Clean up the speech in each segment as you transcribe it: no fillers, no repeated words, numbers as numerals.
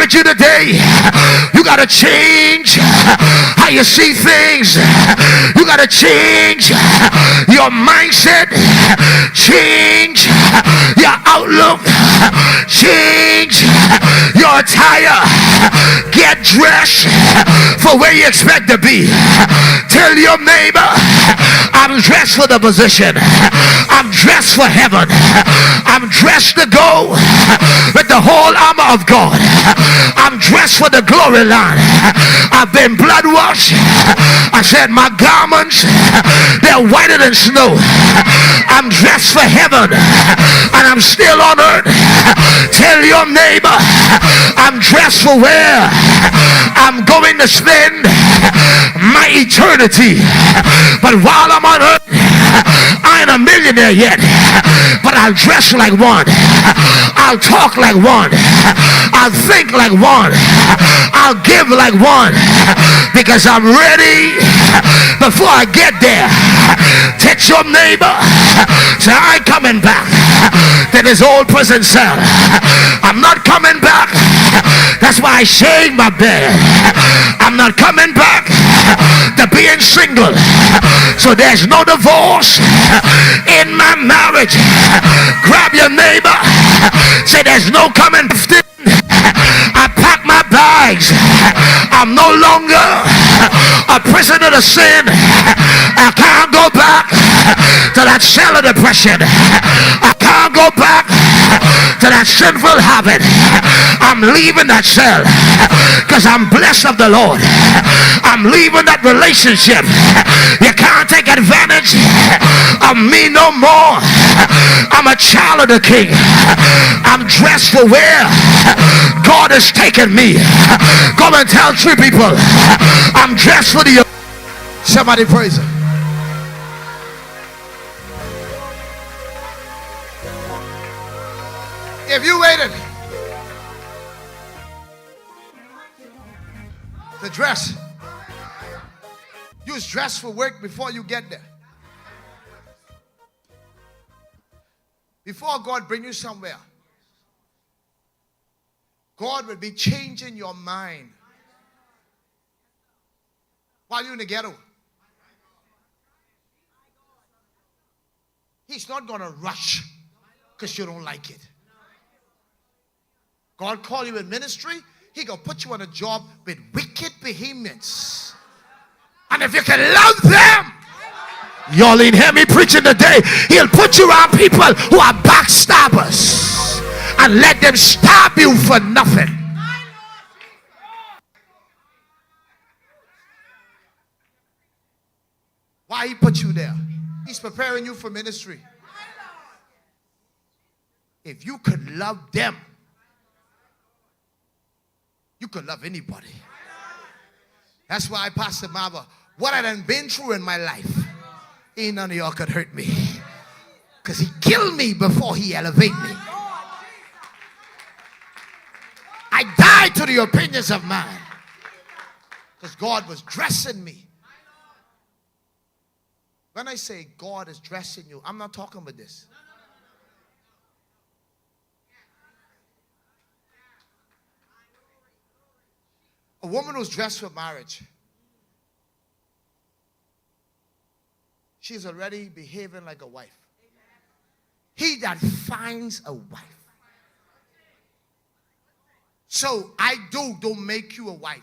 encourage you today. You got to change how you see things. You got to change your mindset. Change your outlook. Change your attire. Get dressed for where you expect to be. Tell your neighbor, I'm dressed for the position. I'm dressed for heaven. I'm dressed to go with the whole armor of God. I'm dressed for the glory line. I've been blood washed. I said my garments, they're whiter than snow. I'm dressed for heaven and I'm still on earth. Tell your neighbor, I'm dressed for where I'm going to spend my eternity. But while I'm on earth, I ain't a millionaire yet, but I'll dress like one. I'll talk like one. I'll think like one. I'll give like one, because I'm ready before I get there. Text your neighbor, say, I ain't coming back to this old prison cell. I'm not coming back. That's why I shave my bed. I'm not coming back to being single, so there's no divorce in my marriage. Grab your neighbor, say, there's no coming. I pack my bags. I'm no longer a prisoner to sin. I can't go back to that cell of depression. I can't go back to that sinful habit. I'm leaving that cell because I'm blessed of the Lord. I'm leaving that relationship. You can't take advantage of me no more. I'm a child of the King. I'm dressed for where God has taken me. Go and tell 3 people, I'm dressed for the... Somebody praise him. If you waited to dress, you was dressed for work before you get there. Before God bring you somewhere, God will be changing your mind while you're in the ghetto. He's not going to rush because you don't like it. God called you in ministry, he going to put you on a job with wicked behemoths. And if you can love them, y'all ain't hear me preaching today, he'll put you around people who are backstabbers and let them stab you for nothing. Why he put you there? He's preparing you for ministry. If you could love them, you could love anybody. That's why, Pastor Marva, what I done been through in my life, ain't none of y'all could hurt me, because he killed me before he elevated me. I died to the opinions of man because God was dressing me. When I say God is dressing you, I'm not talking about this. A woman who's dressed for marriage, she's already behaving like a wife. He that finds a wife. So don't make you a wife.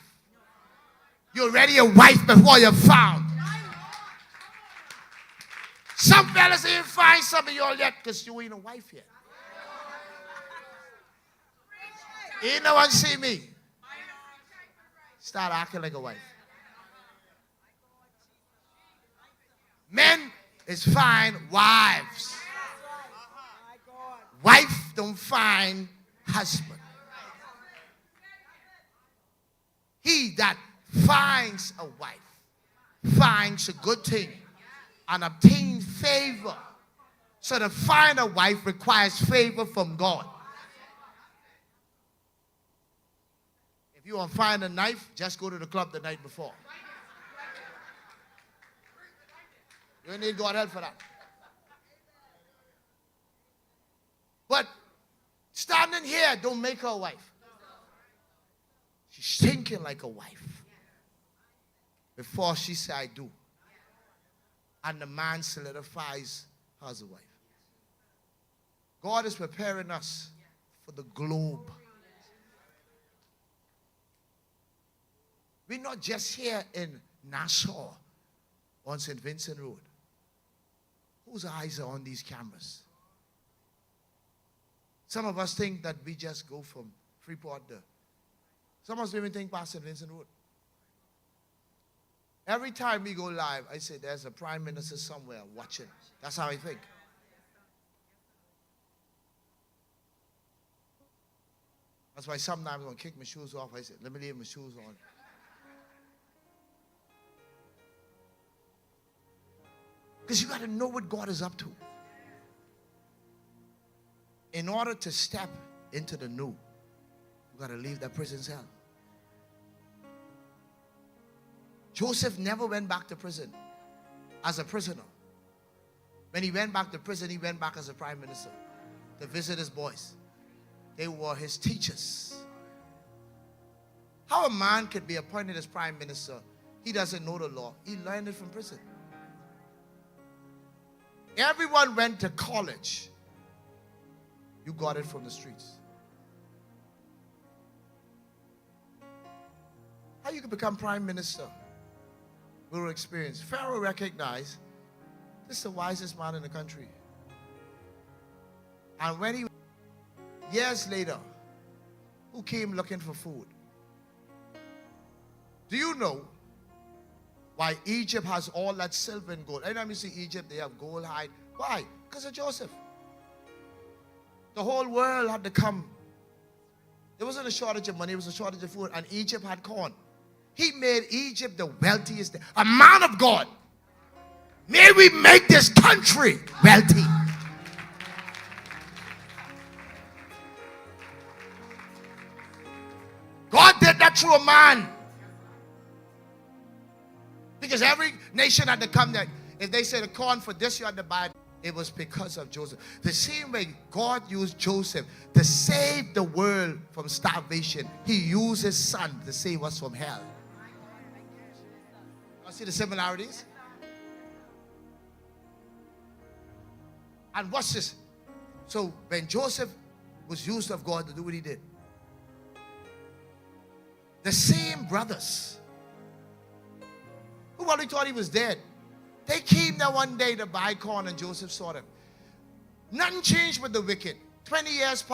You're already a wife before you're found. Some fellas ain't find some of y'all yet because you ain't a wife yet. Ain't no one see me. Start acting like a wife. Men is find wives. Wife don't find husband. He that finds a wife finds a good thing and obtains favor. So to find a wife requires favor from God. If you want to find a knife, just go to the club the night before. You need God help for that. But standing here don't make her a wife. thinking like a wife before she said, I do. And the man solidifies her as a wife. God is preparing us for the globe. We're not just here in Nassau on St. Vincent Road. Whose eyes are on these cameras? Some of us think that we just go from Freeport there. Some of us don't even think past St. Vincent Road. Every time we go live, I say there's a prime minister somewhere watching. That's how I think. That's why sometimes when I kick my shoes off, I say, let me leave my shoes on. Because you got to know what God is up to. In order to step into the new, you got to leave that prison cell. Joseph never went back to prison as a prisoner. When he went back to prison, he went back as a prime minister to visit his boys. They were his teachers. How a man could be appointed as prime minister, he doesn't know the law. He learned it from prison. Everyone went to college. You got it from the streets. How you can become prime minister? We will experience. Pharaoh recognized this is the wisest man in the country. And when he, years later, who came looking for food? Do you know why Egypt has all that silver and gold? Anytime you see Egypt, they have gold hide. Why? Because of Joseph. The whole world had to come. There wasn't a shortage of money, it was a shortage of food, and Egypt had corn. He made Egypt the wealthiest. A man of God. May we make this country wealthy. God did that through a man. Because every nation had to come there. If they said the corn for this, you had to buy it. It was because of Joseph. The same way God used Joseph to save the world from starvation, he used his son to save us from hell. You see the similarities? And watch this. So when Joseph was used of God to do what he did, the same brothers who probably thought he was dead, they came there one day to buy corn, and Joseph saw them. Nothing changed with the wicked. 20 years